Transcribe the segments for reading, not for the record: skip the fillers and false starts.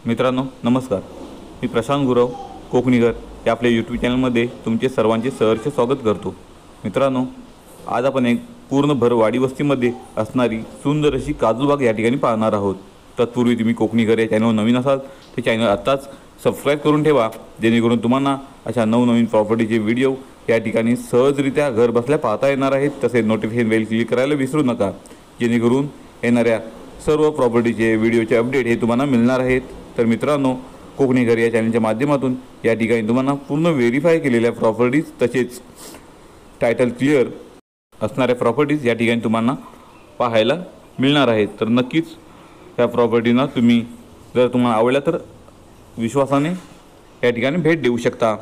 मित्रांनो नमस्कार, मी प्रशांत गुरव कोकणीकर या आपल्या यूट्यूब चॅनलमध्ये तुमचे सर्वांचे सहर्ष स्वागत करतो। मित्रांनो, आज आपण एक पूर्ण भरवाडी वस्तीमध्ये असणारी सुंदर अशी काजूबाग या ठिकाणी पाहणार आहोत। तत्पूर्वी तुम्ही कोकणीकर या चॅनलवर नवीन असाल तर चॅनल आत्ताच सबस्क्राईब करून ठेवा, जेणेकरून तुम्हाला अशा नवनवीन प्रॉपर्टीचे व्हिडिओ या ठिकाणी सहजरित्या घर बसल्या पाहता येणार आहेत। तसेच नोटिफिकेशन बेल क्लिक करायला विसरू नका, जेणेकरून येणाऱ्या सर्व प्रॉपर्टीचे व्हिडिओचे अपडेट हे तुम्हाला मिळणार आहेत। तर मित्रांनो, कोकणीकर या चॅनलच्या माध्यमातून या ठिकाणी तुम्हाला पूर्ण व्हेरीफाय केलेल्या प्रॉपर्टीज तसेच टायटल क्लिअर असणाऱ्या प्रॉपर्टीज या ठिकाणी तुम्हाला पाहायला मिळणार आहेत। तर नक्कीच या प्रॉपर्टीना तुम्ही जर तुम्हाला आवडल्या तर विश्वासाने या ठिकाणी भेट देऊ शकता।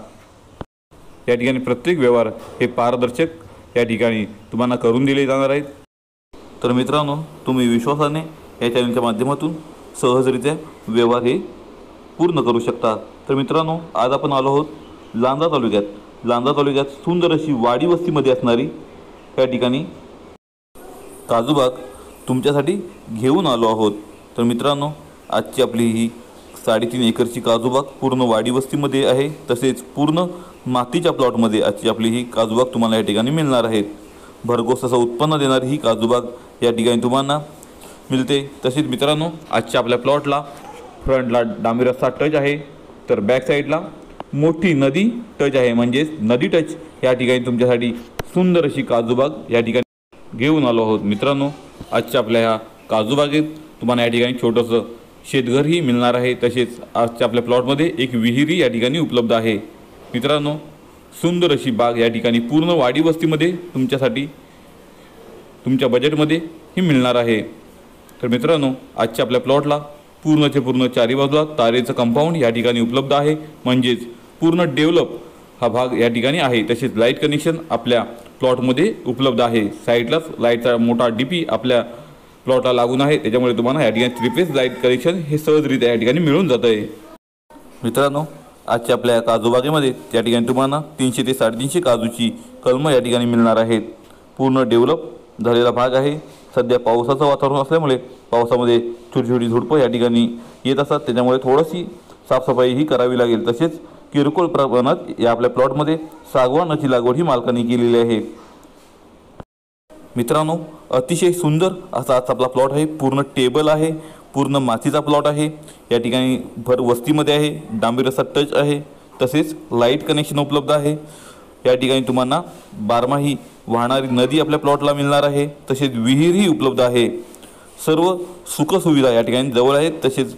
या ठिकाणी प्रत्येक व्यवहार हे पारदर्शक या ठिकाणी तुम्हाला करून दिले जाणार आहेत। तर मित्रांनो, तुम्ही विश्वासाने या चॅनलच्या माध्यमातून सहजरित्या व्यवहार हे पूर्ण करू शकता। तर मित्रांनो, आज आपण आलो आहोत लांजा तालुक्यात सुंदर अशी वाडी वस्तीमध्ये असणारी या ठिकाणी काजूबाग तुमच्यासाठी घेऊन आलो आहोत। तर मित्रांनो, आजची आपली ही 3.5 एकरची काजूबाग पूर्ण वाडी वस्तीमध्ये आहे। तसेच पूर्ण मातीच्या प्लॉटमध्ये आजची आपली ही काजूबाग तुम्हाला या ठिकाणी मिळणार आहे। भरघोस असं उत्पन्न देणारी ही काजूबाग या ठिकाणी तुम्हाला मिळते। तसेच मित्रांनो, आजच्या आपल्या प्लॉटला फ्रंटला डांबरी रस्ता टच आहे, तर बॅक साईडला मोठी नदी टच आहे, म्हणजेच नदी टच या ठिकाणी तुमच्यासाठी सुंदर अशी काजूबाग या ठिकाणी घेऊन आलो आहोत। मित्रांनो, आजच्या आपल्या ह्या काजूबागेत तुम्हाला या ठिकाणी छोटंसं शेतघरही मिळणार आहे। तसेच आजच्या आपल्या प्लॉटमध्ये एक विहीरही या ठिकाणी उपलब्ध आहे। मित्रांनो, सुंदर अशी बाग या ठिकाणी पूर्ण वाडी वस्तीमध्ये तुमच्यासाठी तुमच्या बजेटमध्ये ही मिळणार आहे। तर मित्रांनो, आजच्या आपल्या प्लॉटला पूर्णचे पूर्ण चारी बाजूला तारेचं कंपाऊंड या ठिकाणी उपलब्ध आहे, म्हणजेच पूर्ण डेव्हलप हा भाग या ठिकाणी आहे। तसेच लाईट कनेक्शन आपल्या प्लॉटमध्ये उपलब्ध आहे। साईडलाच लाईटचा मोठा डीपी आपल्या प्लॉटला लागून आहे, त्याच्यामुळे तुम्हाला या ठिकाणी 3 फेज लाईट कनेक्शन हे सहजरित्या या ठिकाणी मिळून जातं आहे। मित्रांनो, आजच्या आपल्या काजूबागेमध्ये या ठिकाणी तुम्हाला 300 ते 350 काजूची कलमं या ठिकाणी मिळणार आहेत। पूर्ण डेव्हलप झालेला भाग आहे। सध्या पावसाचं वातावरण असल्यामुळे पावसामध्ये छोटी छोटी झुडपं या ठिकाणी येत असतात, त्याच्यामुळे थोडीशी साफसफाई ही करावी लागेल। तसेच किरकोळ प्रमाणात या आपल्या प्लॉटमध्ये सागवानाची लागवड ही मालकांनी केलेली आहे। मित्रांनो, अतिशय सुंदर असा आज आपला प्लॉट आहे। पूर्ण टेबल आहे, पूर्ण मातीचा प्लॉट आहे। या ठिकाणी भर वस्तीमध्ये आहे, डांबरी रस्ता टच आहे, तसेच लाईट कनेक्शन उपलब्ध आहे। या ठिकाणी तुम्हाला बारमाही वाहणारी नदी आपल्या प्लॉटला मिळणार आहे। तसेच विहीरही उपलब्ध आहे। सर्व सुखसुविधा या ठिकाणी जवळ आहेत। तसेच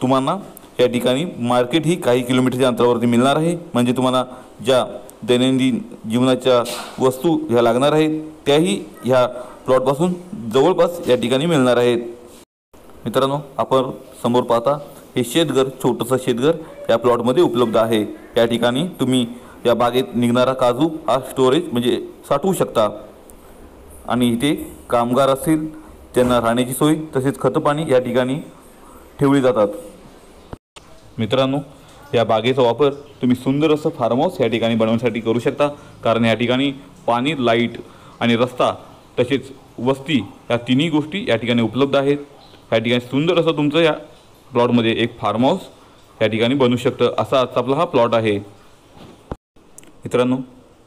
तुम्हाला या ठिकाणी मार्केट ही काही किलोमीटरच्या अंतरावरती मिळणार आहे, म्हणजे तुम्हाला ज्या दैनंदिन जीवनाच्या वस्तू ह्या लागणार आहेत त्याही ह्या प्लॉटपासून जवळपास या ठिकाणी मिळणार आहेत। मित्रांनो, आपण समोर पाहता हे शेतघर, छोटंसं शेतघर या प्लॉटमध्ये उपलब्ध आहे। या ठिकाणी तुम्ही या बागेत निघणारा काजू हा स्टोरेज म्हणजे साठवू शकता, आणि इथे कामगार असतील त्यांना राहण्याची सोय तसेच खतपाणी या ठिकाणी ठेवली जातात। मित्रांनो, या बागेचा वापर तुम्ही सुंदर असं फार्म हाऊस या ठिकाणी बनवण्यासाठी करू शकता, कारण या ठिकाणी पाणी, लाईट आणि रस्ता तसेच वस्ती या तिन्ही गोष्टी या ठिकाणी उपलब्ध आहेत। या ठिकाणी सुंदर असं तुमचं या प्लॉटमध्ये एक फार्म हाऊस या ठिकाणी बनू शकतं, असा आजचा आपला हा प्लॉट आहे। मित्रांनो,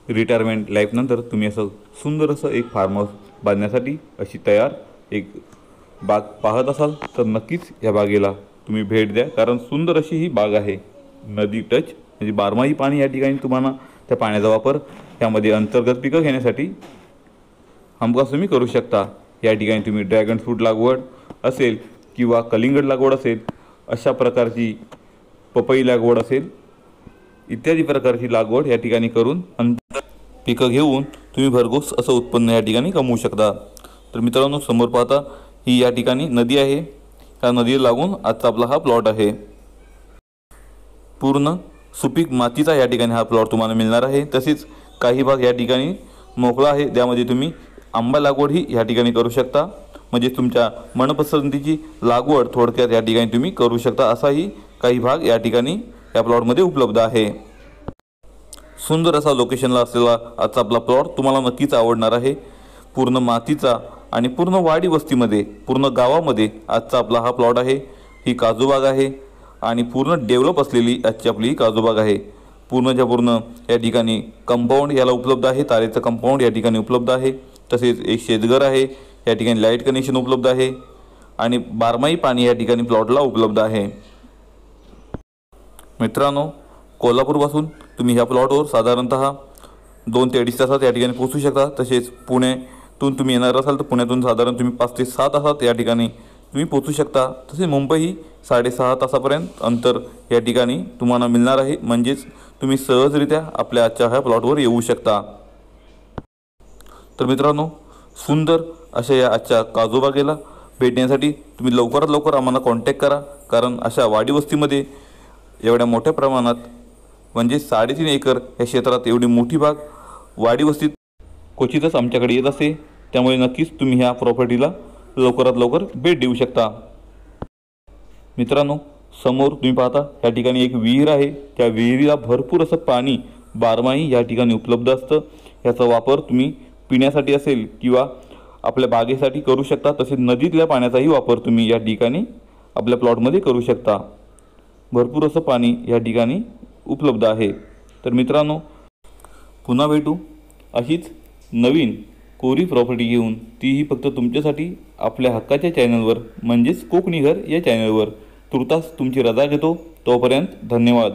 रिटायरमेंट लाईफनंतर तुम्ही असं सुंदर असं एक फार्म हाऊस बांधण्यासाठी अशी तयार एक बाग पाहत असाल तर नक्कीच या बागेला तुम्ही भेट द्या, कारण सुंदर अशी ही बाग आहे। नदी टच म्हणजे बारमाही पाणी या ठिकाणी तुम्हाला त्या पाण्याचा वापर यामध्ये अंतर्गत पिकं घेण्यासाठी हमखास तुम्ही करू शकता। या ठिकाणी तुम्ही ड्रॅगन फ्रूट लागवड असेल किंवा कलिंगड लागवड असेल, अशा प्रकारची पपई लागवड असेल, इत्यादी प्रकारची लागवड या ठिकाणी करून पिकं घेऊन तुम्ही भरघोस असं उत्पन्न या ठिकाणी कमवू शकता। तर मित्रांनो, समोर पाहता ही या ठिकाणी नदी आहे। त्या नदीला लागून आजचा आपला हा प्लॉट आहे। पूर्ण सुपीक मातीचा या ठिकाणी हा प्लॉट तुम्हाला मिळणार आहे। तसेच काही भाग या ठिकाणी मोकळा आहे, त्यामध्ये तुम्ही आंबा लागवड ही या ठिकाणी करू शकता, म्हणजे तुमच्या मनपसंतीची लागवड थोडक्यात या ठिकाणी तुम्ही करू शकता। असाही काही भाग या ठिकाणी या प्लॉटमध्ये उपलब्ध आहे। सुंदर असा लोकेशनला असलेला आजचा आपला प्लॉट तुम्हाला नक्कीच आवडणार आहे। पूर्ण मातीचा आणि पूर्ण वाडी वस्तीमध्ये, पूर्ण गावामध्ये आजचा आपला हा प्लॉट आहे। ही काजूबाग आहे आणि पूर्ण डेव्हलप असलेली आजची आपली काजूबाग आहे। पूर्णच्या पूर्ण या ठिकाणी कंपाऊंड याला उपलब्ध आहे, तारेचं कंपाऊंड या ठिकाणी उपलब्ध आहे। तसेच एक शेतघर आहे, या ठिकाणी लाईट कनेक्शन उपलब्ध आहे आणि बारमाही पाणी या ठिकाणी प्लॉटला उपलब्ध आहे। मित्रांनो, कोल्हापूरपासून तुम्ही ह्या प्लॉटवर साधारणतः 2 ते 2.5 तासात या ठिकाणी पोहोचू शकता। तसेच पुण्यातून तुम्ही येणार असाल तर पुण्यातून साधारण तुम्ही 5 ते 6 तासात या ठिकाणी तुम्ही पोहोचू शकता। तसेच मुंबई 6.5 तासापर्यंत अंतर या ठिकाणी तुम्हाला मिळणार आहे, म्हणजेच तुम्ही सहजरित्या आपल्या आजच्या ह्या प्लॉटवर येऊ शकता। तर मित्रांनो, सुंदर अशा या आजच्या काजूबागेला भेट देण्यासाठी तुम्ही लवकरात लवकर आम्हाला कॉन्टॅक्ट करा, कारण अशा वाडी वस्तीमध्ये एवढ्या मोठ्या प्रमाणात म्हणजे 3.5 एकर या क्षेत्रात एवढी मोठी बाग वाडी वस्तीत क्वचितच आमच्याकडे येत असते। त्यामुळे नक्कीच तुम्ही ह्या प्रॉपर्टीला लवकरात लवकर भेट देऊ शकता। मित्रांनो, समोर तुम्ही पाहता या ठिकाणी एक विहीर आहे। त्या विहिरीला भरपूर असं पाणी बारमाही या ठिकाणी उपलब्ध असतं। याचा वापर तुम्ही पिण्यासाठी असेल किंवा आपल्या बागेसाठी करू शकता। तसेच नदीतल्या पाण्याचाही वापर तुम्ही या ठिकाणी आपल्या प्लॉटमध्ये करू शकता। भरपूर असं पाणी या ठिकाणी उपलब्ध आहे। तर मित्रांनो, पुन्हा भेटू अशीच नवीन कोरी प्रॉपर्टी घेऊन, तीही फक्त तुमच्यासाठी आपल्या हक्काच्या चॅनलवर म्हणजेच कोकणी घर या चॅनलवर। तुर्तास तुमची रजा घेतो, तोपर्यंत धन्यवाद।